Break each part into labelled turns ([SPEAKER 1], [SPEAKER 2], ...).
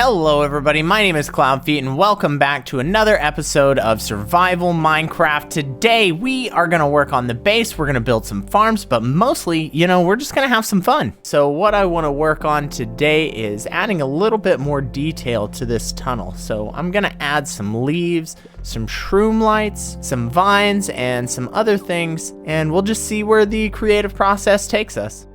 [SPEAKER 1] Hello everybody, my name is Cloudfeet and welcome back to another episode of Survival Minecraft. Today we are going to work on the base, we're going to build some farms, but mostly, we're just going to have some fun. So what I want to work on today is adding a little bit more detail to this tunnel. So I'm going to add some leaves, some shroom lights, some vines, and some other things, and we'll just see where the creative process takes us.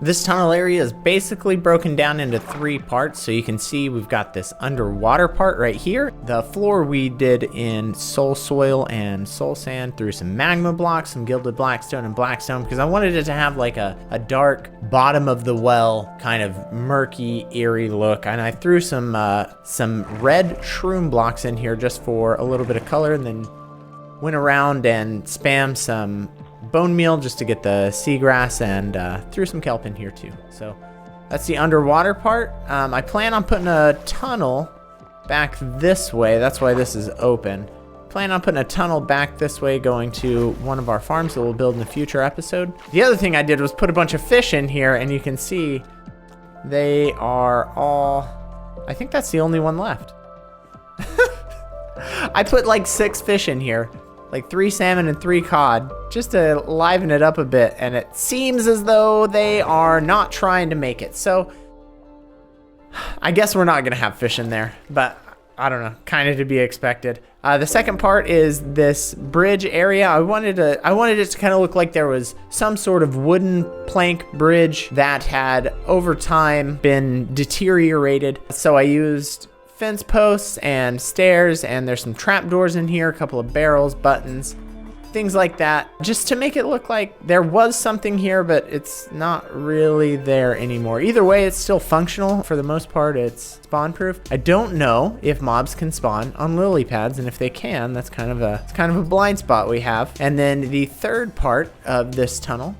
[SPEAKER 1] This tunnel area is basically broken down into 3 parts, so you can see we've got this underwater part right here. The floor we did in soul soil and soul sand through some magma blocks, some gilded blackstone and blackstone, because I wanted it to have like a dark bottom of the well kind of murky, eerie look. And I threw some red shroom blocks in here just for a little bit of color, and then went around and spammed some bone meal just to get the seagrass, and threw some kelp in here too. So that's the underwater part. I plan on putting a tunnel back this way. That's why this is open. Plan on putting a tunnel back this way going to one of our farms that we'll build in a future episode. The other thing I did was put a bunch of fish in here, and you can see they are all, I think that's the only one left. I put like 6 fish in here, like 3 salmon and 3 cod, just to liven it up a bit, and it seems as though they are not trying to make it. So I guess we're not gonna have fish in there, but I don't know, kind of to be expected. The second part is this bridge area. I wanted it to kind of look like there was some sort of wooden plank bridge that had over time been deteriorated. So I used fence posts and stairs, and there's some trapdoors in here, a couple of barrels, buttons, things like that, just to make it look like there was something here, but it's not really there anymore. Either way, it's still functional. For the most part, it's spawn proof. I don't know if mobs can spawn on lily pads, and if they can, it's kind of a blind spot we have. And then the third part of this tunnel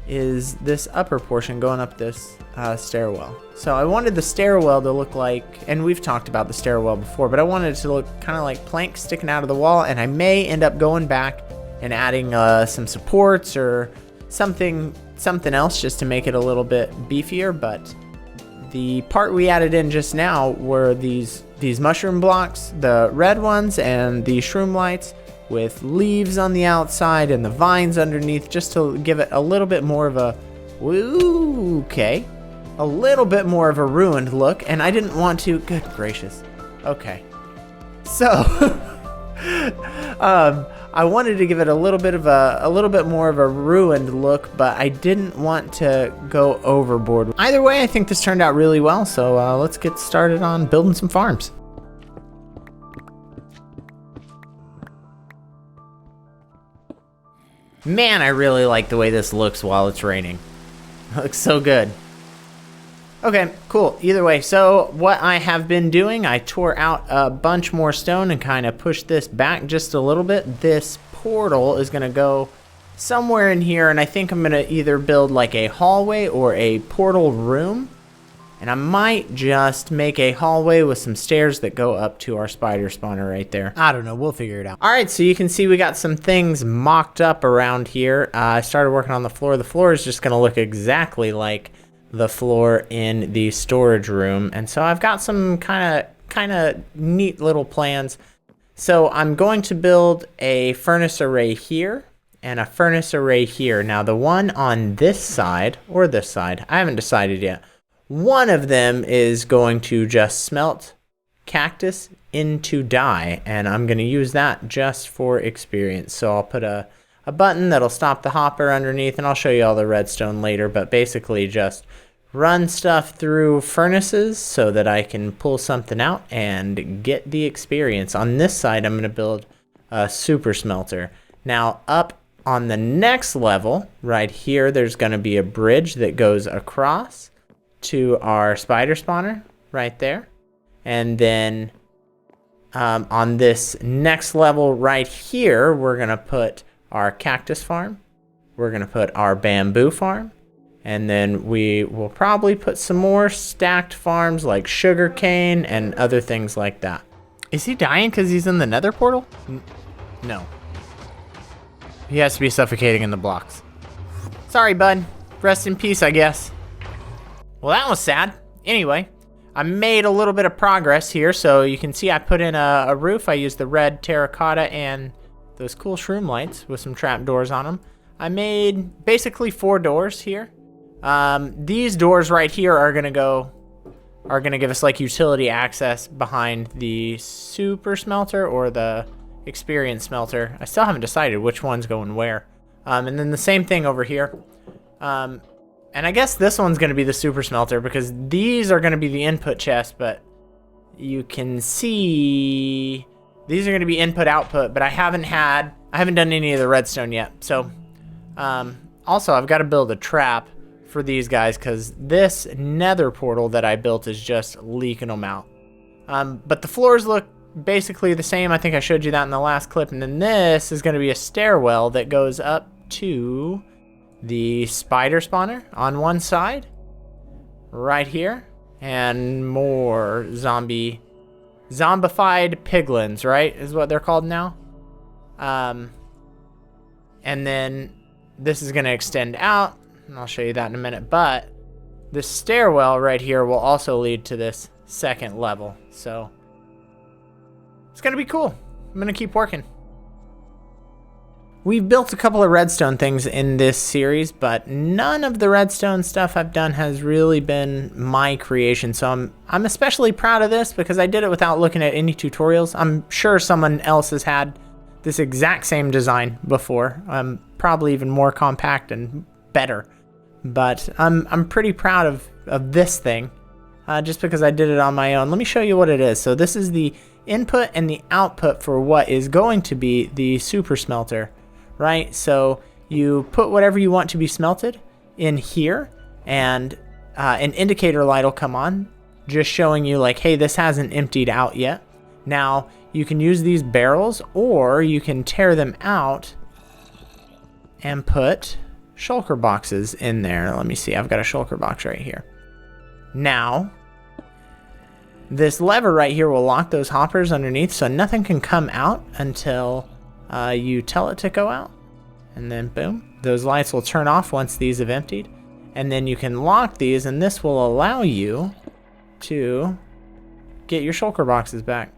[SPEAKER 1] is this upper portion going up this stairwell. So I wanted the stairwell to look like, and we've talked about the stairwell before, but I wanted it to look kind of like planks sticking out of the wall, and I may end up going back and adding some supports or something else just to make it a little bit beefier. But the part we added in just now were these mushroom blocks, the red ones, and the shroom lights with leaves on the outside and the vines underneath, just to give it a little bit more of a a little bit more of a ruined look. And I didn't want to, good gracious. Okay, so I wanted to give it a little bit more of a ruined look, but I didn't want to go overboard. Either way, I think this turned out really well, so let's get started on building some farms. Man, I really like the way this looks while it's raining. It looks so good. Okay, cool. Either way, so what I have been doing, I tore out a bunch more stone and kind of pushed this back just a little bit. This portal is going to go somewhere in here, and I think I'm going to either build like a hallway or a portal room. And I might just make a hallway with some stairs that go up to our spider spawner right there. I don't know, we'll figure it out. All right, so you can see we got some things mocked up around here. I started working on the floor. The floor is just gonna look exactly like the floor in the storage room. And so I've got some kind of neat little plans. So I'm going to build a furnace array here and a furnace array here. Now the one on this side, or this side, I haven't decided yet. One of them is going to just smelt cactus into dye, and I'm going to use that just for experience. So I'll put a button that'll stop the hopper underneath, and I'll show you all the redstone later, but basically just run stuff through furnaces so that I can pull something out and get the experience. On this side, I'm going to build a super smelter. Now up on the next level, right here, there's going to be a bridge that goes across to our spider spawner right there. And then on this next level right here, we're gonna put our cactus farm, we're gonna put our bamboo farm, and then we will probably put some more stacked farms like sugar cane and other things like that. Is he dying because he's in the nether portal? No, he has to be suffocating in the blocks. Sorry, bud. rest in peace, I guess. Well, that was sad. Anyway, I made a little bit of progress here. So you can see I put in a roof. I used the red terracotta and those cool shroom lights with some trap doors on them. I made basically 4 doors here. These doors right here are gonna give us like utility access behind the super smelter or the experience smelter. I still haven't decided which one's going where. And then the same thing over here. And I guess this one's gonna be the super smelter because these are gonna be the input chest, but you can see these are gonna be input output, but I haven't done any of the redstone yet. So, also I've got to build a trap for these guys because this nether portal that I built is just leaking them out. But the floors look basically the same. I think I showed you that in the last clip. And then this is going to be a stairwell that goes up to the spider spawner on one side right here, and more zombified piglins, right, is what they're called now. And then this is going to extend out, and I'll show you that in a minute, but this stairwell right here will also lead to this second level, so it's going to be cool. I'm going to keep working. We've built a couple of redstone things in this series, but none of the redstone stuff I've done has really been my creation. So I'm especially proud of this because I did it without looking at any tutorials. I'm sure someone else has had this exact same design before. Probably even more compact and better. But I'm pretty proud of this thing just because I did it on my own. Let me show you what it is. So this is the input and the output for what is going to be the super smelter. Right, so you put whatever you want to be smelted in here, and an indicator light will come on, just showing you like, hey, this hasn't emptied out yet. Now, you can use these barrels, or you can tear them out and put shulker boxes in there. Let me see, I've got a shulker box right here. Now, this lever right here will lock those hoppers underneath, so nothing can come out until you tell it to go out, and then boom, those lights will turn off once these have emptied, and then you can lock these, and this will allow you to get your shulker boxes back.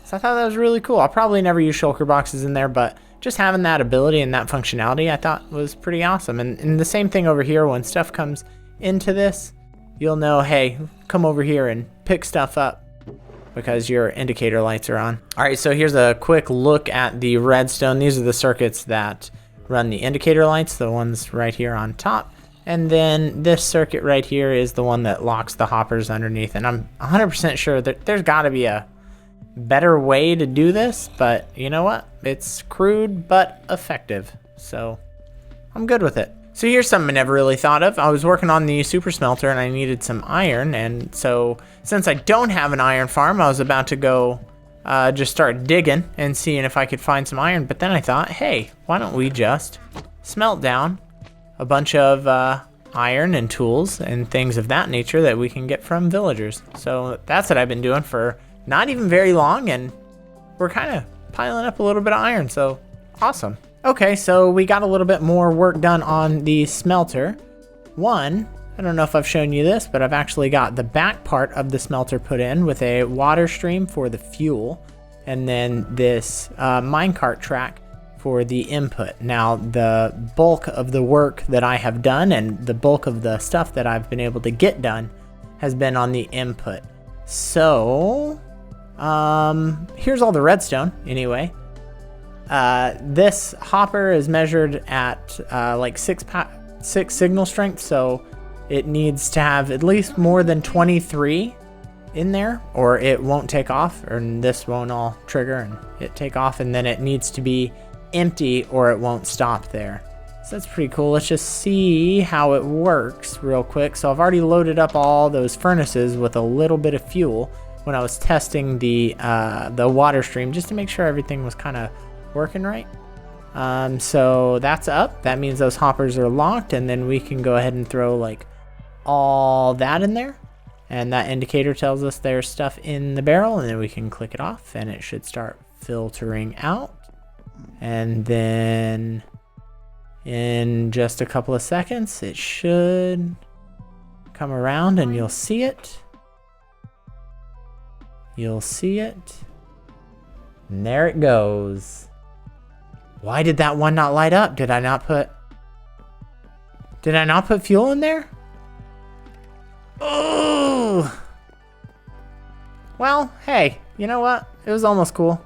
[SPEAKER 1] So I thought that was really cool. I'll probably never use shulker boxes in there, but just having that ability and that functionality I thought was pretty awesome. And the same thing over here, when stuff comes into this, you'll know, hey, come over here and pick stuff up, because your indicator lights are on. All right, so here's a quick look at the redstone. These are the circuits that run the indicator lights, the ones right here on top. And then this circuit right here is the one that locks the hoppers underneath. And I'm 100% sure that there's gotta be a better way to do this, but you know what? It's crude but effective, so I'm good with it. So here's something I never really thought of. I was working on the super smelter and I needed some iron, and so since I don't have an iron farm, I was about to go just start digging and seeing if I could find some iron, but then I thought, hey, why don't we just smelt down a bunch of iron and tools and things of that nature that we can get from villagers. So that's what I've been doing for not even very long, and we're kind of piling up a little bit of iron, so awesome. Okay, so we got a little bit more work done on the smelter. One, I don't know if I've shown you this, but I've actually got the back part of the smelter put in with a water stream for the fuel, and then this minecart track for the input. Now, the bulk of the work that I have done and the bulk of the stuff that I've been able to get done has been on the input. So, here's all the redstone anyway. This hopper is measured at like 6 signal strength, so it needs to have at least more than 23 in there, or it won't take off, or this won't all trigger and it take off, and then it needs to be empty or it won't stop there. So that's pretty cool. Let's just see how it works real quick. So I've already loaded up all those furnaces with a little bit of fuel when I was testing the water stream, just to make sure everything was kind of working right. So that's up. That means those hoppers are locked, and then we can go ahead and throw like all that in there, and that indicator tells us there's stuff in the barrel, and then we can click it off and it should start filtering out. And then in just a couple of seconds. It should come around and you'll see it. You'll see it. And there it goes. Why did that one not light up? Did I not put fuel in there? Oh! Well, hey, you know what? It was almost cool.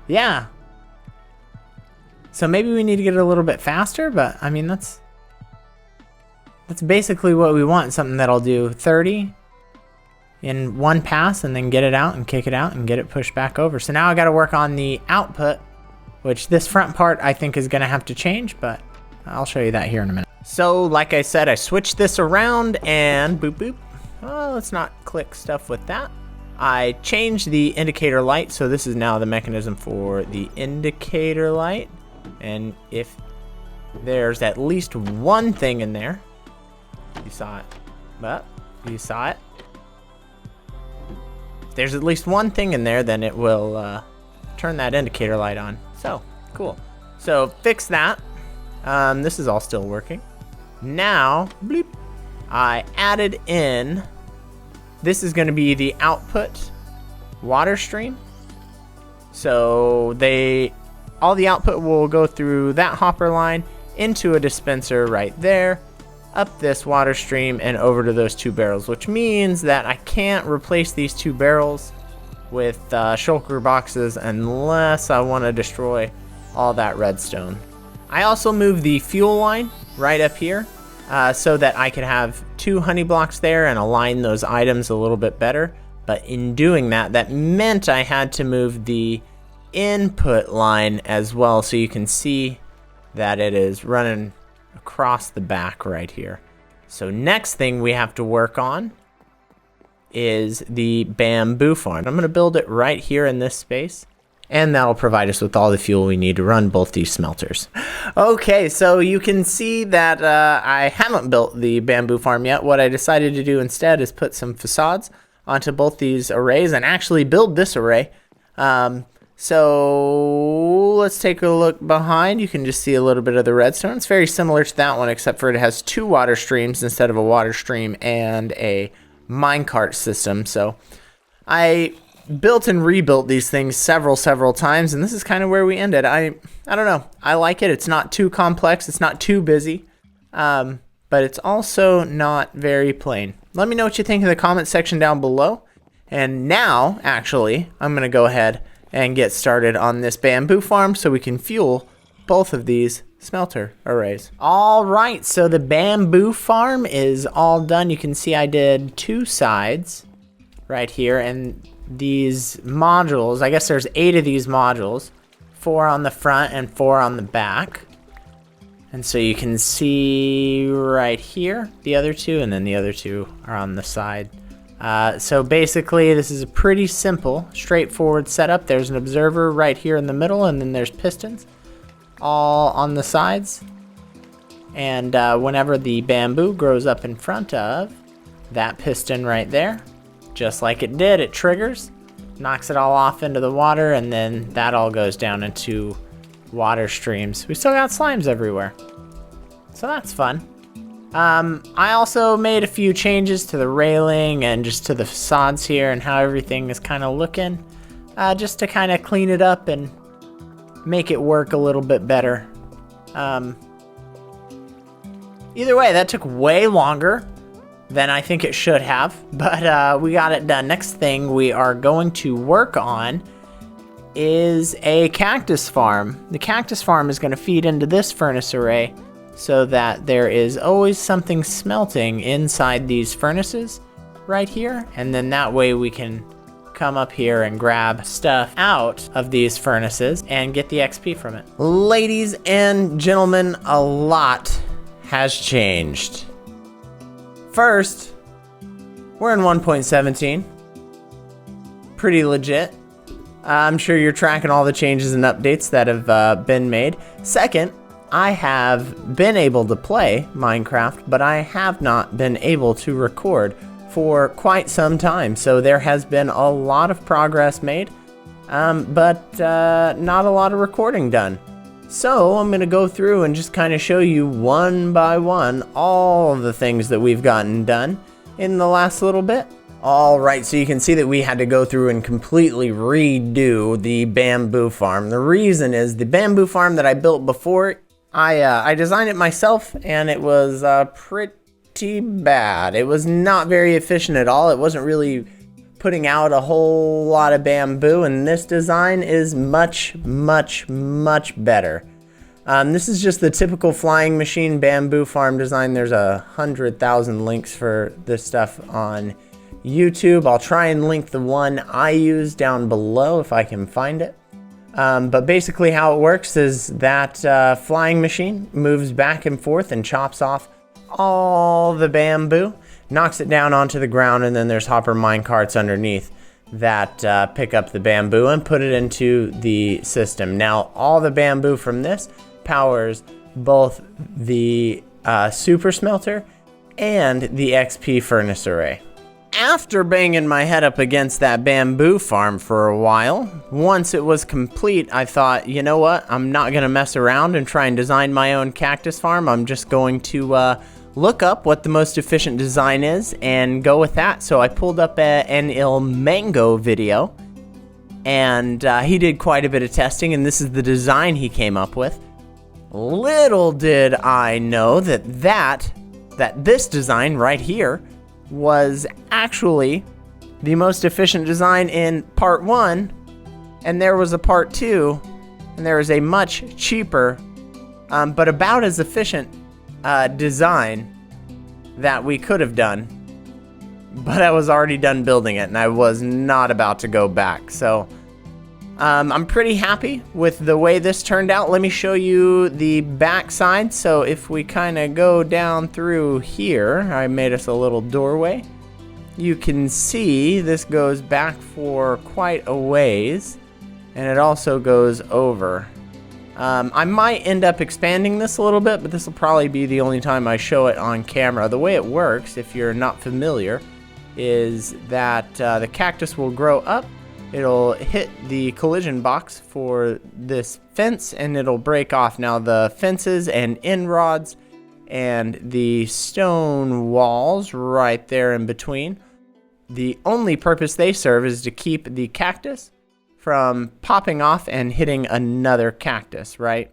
[SPEAKER 1] Yeah. So maybe we need to get it a little bit faster, but I mean, that's basically what we want. Something that'll do 30 in one pass and then get it out and kick it out and get it pushed back over. So now I got to work on the output, which this front part I think is going to have to change, but I'll show you that here in a minute. So like I said, I switched this around and boop boop. Well, let's not click stuff with that. I changed the indicator light, so this is now the mechanism for the indicator light. And if there's at least one thing in there, you saw it, but you saw it. If there's at least one thing in there, then it will turn that indicator light on. So cool. So fix that. This is all still working. Now, bleep, I added in, this is going to be the output water stream. So all the output will go through that hopper line into a dispenser right there, up this water stream and over to those two barrels, which means that I can't replace these two barrels with shulker boxes unless I want to destroy all that redstone. I also moved the fuel line right up here so that I could have 2 honey blocks there and align those items a little bit better. But in doing that, that meant I had to move the input line as well, so you can see that it is running across the back right here. So next thing we have to work on is the bamboo farm. I'm going to build it right here in this space, and that'll provide us with all the fuel we need to run both these smelters. Okay, so you can see that I haven't built the bamboo farm yet. What I decided to do instead is put some facades onto both these arrays and actually build this array. So let's take a look behind. You can just see a little bit of the redstone. It's very similar to that one, except for it has 2 water streams instead of a water stream and a minecart system. So I built and rebuilt these things several times, and this is kind of where we ended. I don't know. I like it. It's not too complex. It's not too busy, but it's also not very plain. Let me know what you think in the comment section down below. And now, actually, I'm going to go ahead and get started on this bamboo farm so we can fuel both of these smelter arrays. All right, so the bamboo farm is all done. You can see I did 2 sides right here, and these modules, I guess there's 8 of these modules, 4 on the front and 4 on the back. And so you can see right here the other 2, and then the other 2 are on the side. So basically this is a pretty simple, straightforward setup. There's an observer right here in the middle, and then there's pistons all on the sides. And whenever the bamboo grows up in front of that piston right there, just like it did, it triggers, knocks it all off into the water, and then that all goes down into water streams. We still got slimes everywhere, so that's fun. I also made a few changes to the railing and just to the facades here and how everything is kind of looking, just to kind of clean it up and make it work a little bit better. Either way, that took way longer than I think it should have, but we got it done. Next thing we are going to work on is a cactus farm. The cactus farm is going to feed into this furnace array, so that there is always something smelting inside these furnaces right here, and then that way we can come up here and grab stuff out of these furnaces and get the XP from it. Ladies and gentlemen, a lot has changed. First, we're in 1.17. Pretty legit. I'm sure you're tracking all the changes and updates that have been made. Second, I have been able to play Minecraft, but I have not been able to record for quite some time. So there has been a lot of progress made, but not a lot of recording done. So I'm going to go through and just kind of show you one by one all the things that we've gotten done in the last little bit. All right, so you can see that we had to go through and completely redo the bamboo farm. The reason is the bamboo farm that I built before, I designed it myself, and it was pretty bad. It was not very efficient at all. It wasn't really putting out a whole lot of bamboo, and this design is much, much, much better. This is just the typical flying machine bamboo farm design. There's 100,000 links for this stuff on YouTube. I'll try and link the one I use down below if I can find it. But basically how it works is that flying machine moves back and forth and chops off all the bamboo, knocks it down onto the ground, and then there's hopper mine carts underneath that pick up the bamboo and put it into the system. Now, all the bamboo from this powers both the super smelter and the XP furnace array. After banging my head up against that bamboo farm for a while, once it was complete, I thought, you know what? I'm not going to mess around and try and design my own cactus farm. I'm just going to look up what the most efficient design is and go with that. So I pulled up an Il Mango video, and he did quite a bit of testing, and this is the design he came up with. Little did I know that this design right here was actually the most efficient design in part 1, and there was a part 2, and there is a much cheaper but about as efficient design that we could have done, but I was already done building it and I was not about to go back. So I'm pretty happy with the way this turned out. Let me show you the back side. So if we kind of go down through here, I made us a little doorway. You can see this goes back for quite a ways, and it also goes over. I might end up expanding this a little bit, but this will probably be the only time I show it on camera. The way it works, if you're not familiar, is that the cactus will grow up. It'll hit the collision box for this fence and it'll break off. Now the fences and end rods and the stone walls right there in between, the only purpose they serve is to keep the cactus from popping off and hitting another cactus, right?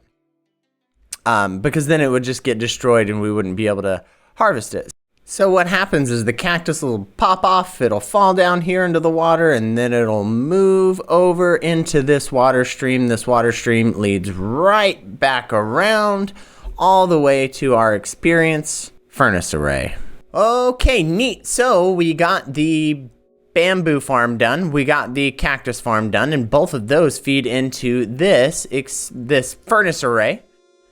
[SPEAKER 1] Because then it would just get destroyed and we wouldn't be able to harvest it. So what happens is the cactus will pop off, it'll fall down here into the water, and then it'll move over into this water stream. This water stream leads right back around all the way to our experience furnace array. Okay, neat. So we got the bamboo farm done, we got the cactus farm done, and both of those feed into this furnace array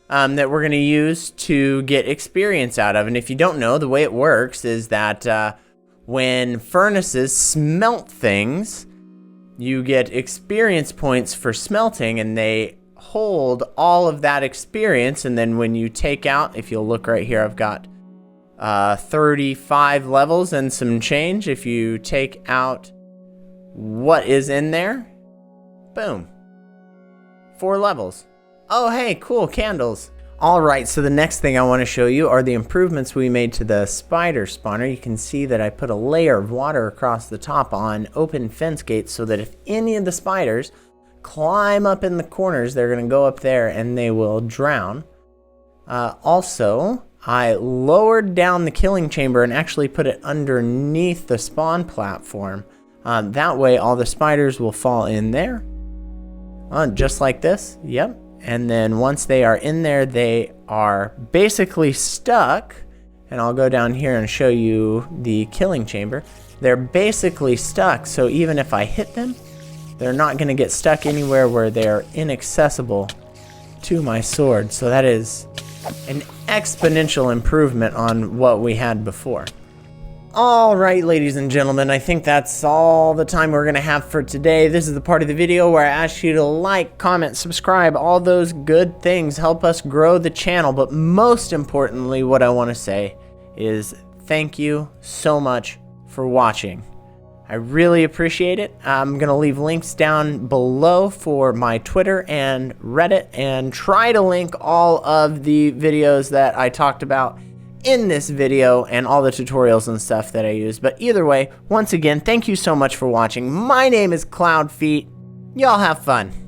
[SPEAKER 1] that we're going to use to get experience out of. And if you don't know, the way it works is that when furnaces smelt things, you get experience points for smelting, and they hold all of that experience. And then when you take out, if you'll look right here, I've got 35 levels and some change. If you take out what is in there, boom, 4 levels. Oh, hey, cool, candles. All right, so the next thing I want to show you are the improvements we made to the spider spawner. You can see that I put a layer of water across the top on open fence gates so that if any of the spiders climb up in the corners, they're going to go up there and they will drown. Also, I lowered down the killing chamber and actually put it underneath the spawn platform. That way all the spiders will fall in there. Just like this, yep. And then once they are in there, they are basically stuck. And I'll go down here and show you the killing chamber. They're basically stuck, so even if I hit them, they're not going to get stuck anywhere where they're inaccessible to my sword. So that is an exponential improvement on what we had before. All right, ladies and gentlemen, I think that's all the time we're going to have for today. This is the part of the video where I ask you to like, comment, subscribe, all those good things help us grow the channel. But most importantly, what I want to say is thank you so much for watching. I really appreciate it. I'm going to leave links down below for my Twitter and Reddit, and try to link all of the videos that I talked about in this video and all the tutorials and stuff that I use. But either way, once again, thank you so much for watching. My name is Cloud Feet. Y'all have fun.